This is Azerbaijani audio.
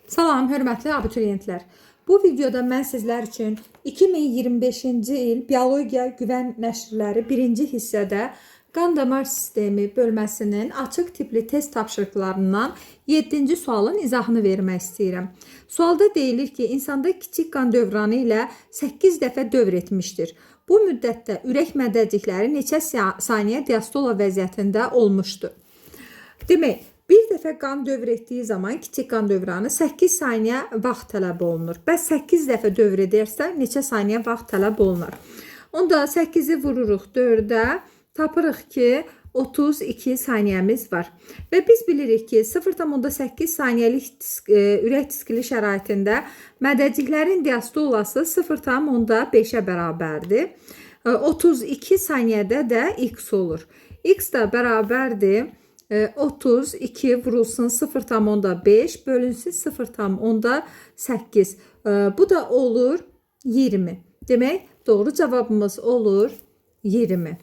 Salam, hörmətli abituriyentlər. Bu videoda mən sizlər üçün 2025-ci il Biologiya Güvən Nəşrləri 1-ci hissədə qan damar sistemi bölməsinin açıq tipli test tapşırıqlarından 7-ci sualın izahını vermək istəyirəm. Sualda deyilir ki, insanda kiçik qan dövranı ilə 8 dəfə dövr etmişdir. Bu müddətdə ürək mədəcikləri neçə saniyə diastola vəziyyətində olmuşdur? Demək, bir dəfə qan dövr etdiyi zaman kiçik qan dövranı 8 saniyə vaxt tələb olunur. Bəs 8 dəfə dövr edərsə neçə saniyə vaxt tələb olunur? Onda 8-i vururuq 4-ə, tapırıq ki 32 saniyəmiz var. Və biz bilirik ki 0,8 saniyəlik ürək diskili şəraitində mədəciklərin diastolası 0,5-ə bərabərdir. 32 saniyədə də x olur. X da bərabərdir 32 vurulsun 0,5 bölünsün 0,8. Bu da olur 20. Demək, doğru cavabımız olur 20.